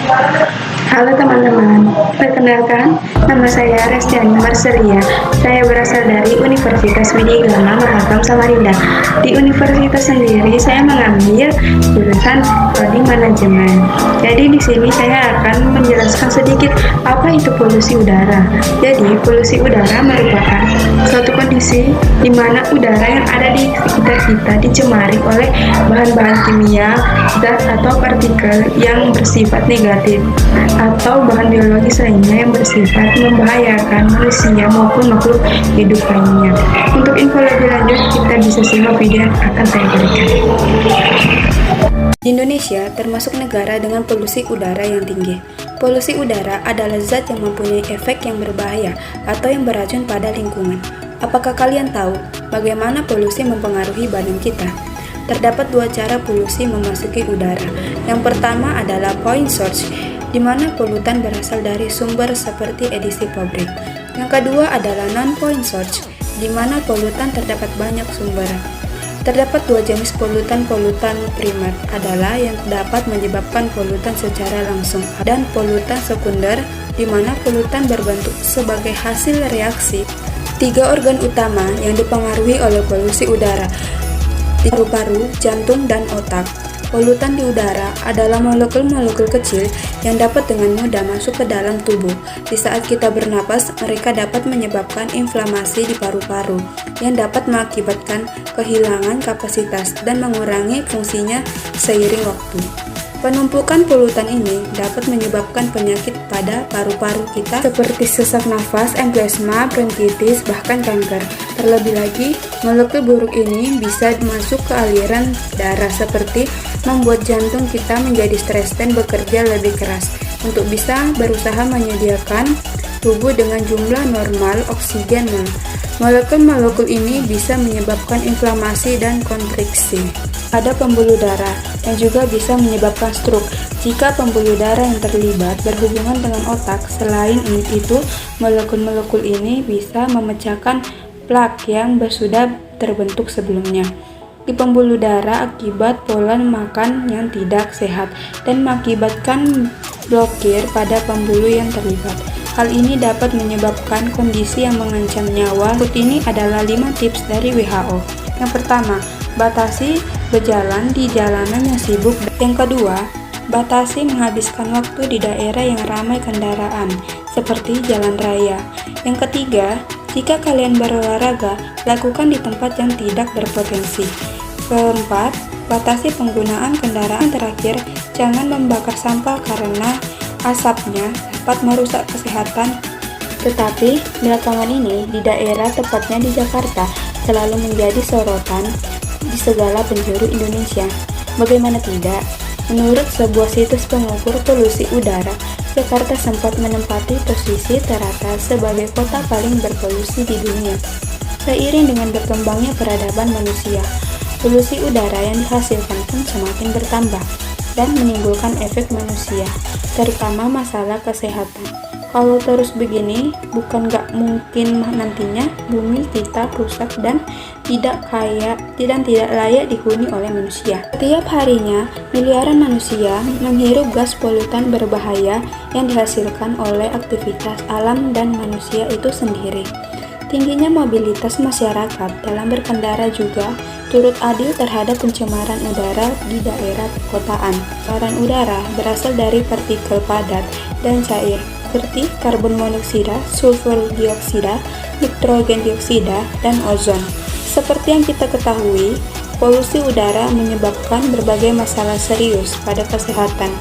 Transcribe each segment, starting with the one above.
Halo teman-teman, perkenalkan, nama saya Restiani Marselia. Saya berasal dari Universitas Widya Gama Mahakam Samarinda. Di universitas sendiri saya mengambil jurusan Prodi Manajemen. Jadi di sini saya akan menjelaskan sedikit apa itu polusi udara. Jadi polusi udara merupakan suatu kondisi di mana udara yang ada di sekitar kita dicemari oleh bahan-bahan kimia, zat atau partikel yang bersifat negatif atau bahan biologis lainnya yang bersifat membahayakan manusia maupun makhluk hidup lainnya. Untuk info lebih lanjut, kita bisa simak video yang akan saya berikan. Indonesia termasuk negara dengan polusi udara yang tinggi. Polusi udara adalah zat yang mempunyai efek yang berbahaya atau yang beracun pada lingkungan. Apakah kalian tahu bagaimana polusi mempengaruhi badan kita? Terdapat dua cara polusi memasuki udara. Yang pertama adalah point source, di mana polutan berasal dari sumber seperti edisi pabrik. Yang kedua adalah non-point source, di mana polutan terdapat banyak sumber. Terdapat dua jenis polutan primer adalah yang dapat menyebabkan polutan secara langsung dan polutan sekunder, di mana polutan berbentuk sebagai hasil reaksi. Tiga organ utama yang dipengaruhi oleh polusi udara, paru-paru, jantung, dan otak. Polutan di udara adalah molekul-molekul kecil yang dapat dengan mudah masuk ke dalam tubuh. Di saat kita bernapas, mereka dapat menyebabkan inflamasi di paru-paru yang dapat mengakibatkan kehilangan kapasitas dan mengurangi fungsinya seiring waktu. Penumpukan polutan ini dapat menyebabkan penyakit pada paru-paru kita seperti sesak nafas, emfisema, bronkitis, bahkan kanker. Terlebih lagi, molekul buruk ini bisa masuk ke aliran darah seperti membuat jantung kita menjadi stres dan bekerja lebih keras untuk bisa berusaha menyediakan tubuh dengan jumlah normal oksigen. Molekul-molekul ini bisa menyebabkan inflamasi dan kontriksi pada pembuluh darah yang juga bisa menyebabkan stroke jika pembuluh darah yang terlibat berhubungan dengan otak. Selain itu, molekul-molekul ini bisa memecahkan plak yang sudah terbentuk sebelumnya di pembuluh darah akibat pola makan yang tidak sehat dan mengakibatkan blokir pada pembuluh yang terlibat. Hal ini dapat menyebabkan kondisi yang mengancam nyawa. Berikut ini adalah 5 tips dari WHO. Yang pertama, batasi berjalan di jalanan yang sibuk. Yang kedua, batasi menghabiskan waktu di daerah yang ramai kendaraan, seperti jalan raya. Yang ketiga, jika kalian berolahraga, lakukan di tempat yang tidak berpotensi. Keempat, batasi penggunaan kendaraan. Terakhir, jangan membakar sampah karena asapnya dapat merusak kesehatan. Tetapi, belakangan ini di daerah, tepatnya di Jakarta, selalu menjadi sorotan di segala penjuru Indonesia. Bagaimana tidak? Menurut sebuah situs pengukur polusi udara, Jakarta sempat menempati posisi teratas sebagai kota paling berpolusi di dunia. Seiring dengan berkembangnya peradaban manusia, polusi udara yang dihasilkan pun semakin bertambah dan menimbulkan efek manusia, terutama masalah kesehatan. Kalau terus begini, bukan gak mungkin nantinya bumi kita rusak dan tidak layak dihuni oleh manusia. Setiap harinya, miliaran manusia menghirup gas polutan berbahaya yang dihasilkan oleh aktivitas alam dan manusia itu sendiri. Tingginya mobilitas masyarakat dalam berkendara juga turut adil terhadap pencemaran udara di daerah perkotaan. Pencemaran udara berasal dari partikel padat dan cair seperti karbon monoksida, sulfur dioksida, nitrogen dioksida, dan ozon. Seperti yang kita ketahui, polusi udara menyebabkan berbagai masalah serius pada kesehatan,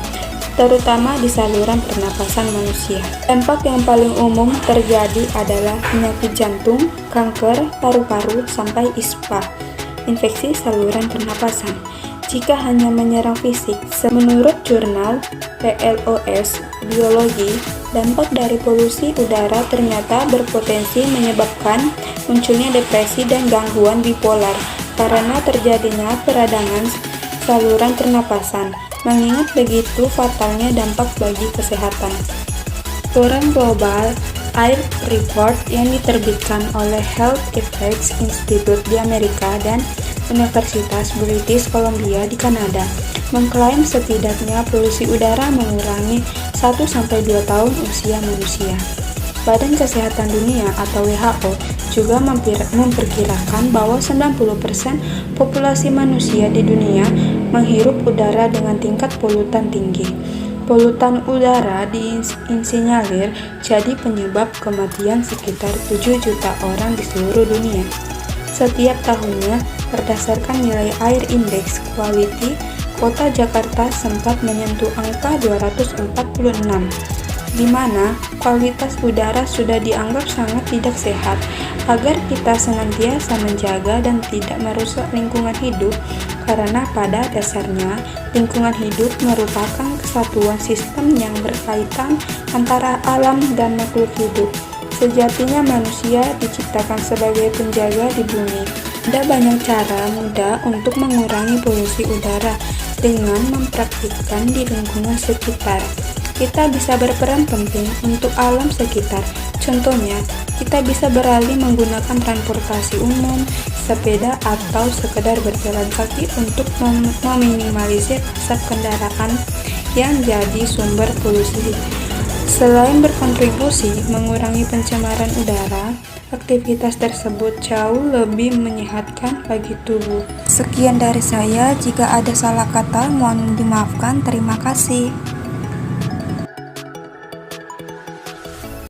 terutama di saluran pernapasan manusia. Dampak yang paling umum terjadi adalah penyakit jantung, kanker, paru-paru, sampai ISPA, infeksi saluran pernapasan. Jika hanya menyerang fisik, menurut jurnal PLOS Biologi, dampak dari polusi udara ternyata berpotensi menyebabkan munculnya depresi dan gangguan bipolar karena terjadinya peradangan saluran pernapasan. Mengingat begitu fatalnya dampak bagi kesehatan. Laporan Global Air Report yang diterbitkan oleh Health Effects Institute di Amerika dan Universitas British Columbia di Kanada mengklaim setidaknya polusi udara mengurangi 1-2 tahun usia manusia. Badan Kesehatan Dunia atau WHO juga memperkirakan bahwa 90% populasi manusia di dunia menghirup udara dengan tingkat polutan tinggi. Polutan udara disinyalir jadi penyebab kematian sekitar 7 juta orang di seluruh dunia. Setiap tahunnya, berdasarkan nilai air indeks quality, kota Jakarta sempat menyentuh angka 246, di mana kualitas udara sudah dianggap sangat tidak sehat. Agar kita senantiasa menjaga dan tidak merusak lingkungan hidup, karena pada dasarnya lingkungan hidup merupakan kesatuan sistem yang berkaitan antara alam dan makhluk hidup. Sejatinya manusia diciptakan sebagai penjaga di bumi. Ada banyak cara mudah untuk mengurangi polusi udara dengan mempraktikkan di lingkungan sekitar. Kita bisa berperan penting untuk alam sekitar. Contohnya, kita bisa beralih menggunakan transportasi umum, sepeda, atau sekedar berjalan kaki untuk meminimalisir asap kendaraan yang jadi sumber polusi. Selain berkontribusi mengurangi pencemaran udara, aktivitas tersebut jauh lebih menyehatkan bagi tubuh. Sekian dari saya, jika ada salah kata mohon dimaafkan. Terima kasih.